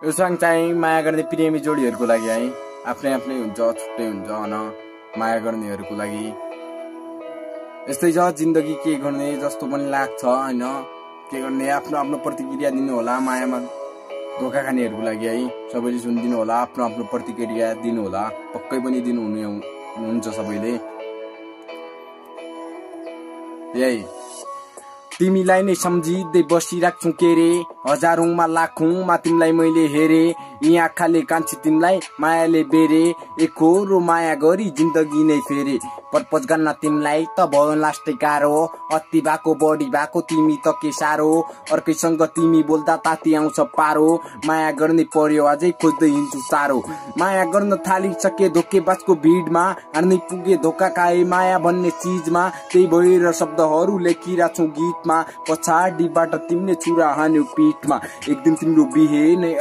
यो सङ चाहिँ माया गर्ने प्रेमी जोडीहरूको लागि है, आफ्नै आफ्नै हुन्छ, छुट्टै हुन्छ हैन, माया गर्नेहरूको लागि यस्तै छ जिन्दगी। के गर्ने जस्तो पनि लाग्छ हैन, के गर्ने आफ्नो आफ्नो प्रतिक्रिया दिनु होला। मायामा धोका खानेहरूको लागि है, सबैले सुनिदिनु होला, आफ्नो आफ्नो प्रतिक्रिया दिनु होला, पक्कै पनि दिनु हुन्छ सबैले। यही तिमीलाई नै सम्झिँदै बसिराख्छु के रे, हजारौंमा लाखौंमा तिमीलाई मैले हेरे, यी आँखाले कान्छी तिमीलाई मायाले बेरे, एकहोरो माया गरी जिन्दगी नै फेरे, पर्पज गर्न तिमीलाई त भयो लास्टै गाह्रो, अति भएको बढी भएको तिमी त के साह्रो, अर्कैसँग तिमी बोल्दा ताती आउँछ पारो, माया गर्ने पर्यो अझै खोज्दै हिँड्छु चारो, माया गर्न थालिसके धोकेबाजको भिडमा, हार्नै पुगे धोका खाए माया भन्ने चिजमा, त्यही भएर शब्दहरू लेखिरहेछु गीतमा, पछाडिबाट तिमीले छुरा हान्यो पीठमा, एक दिन तिम्रो बिहे नै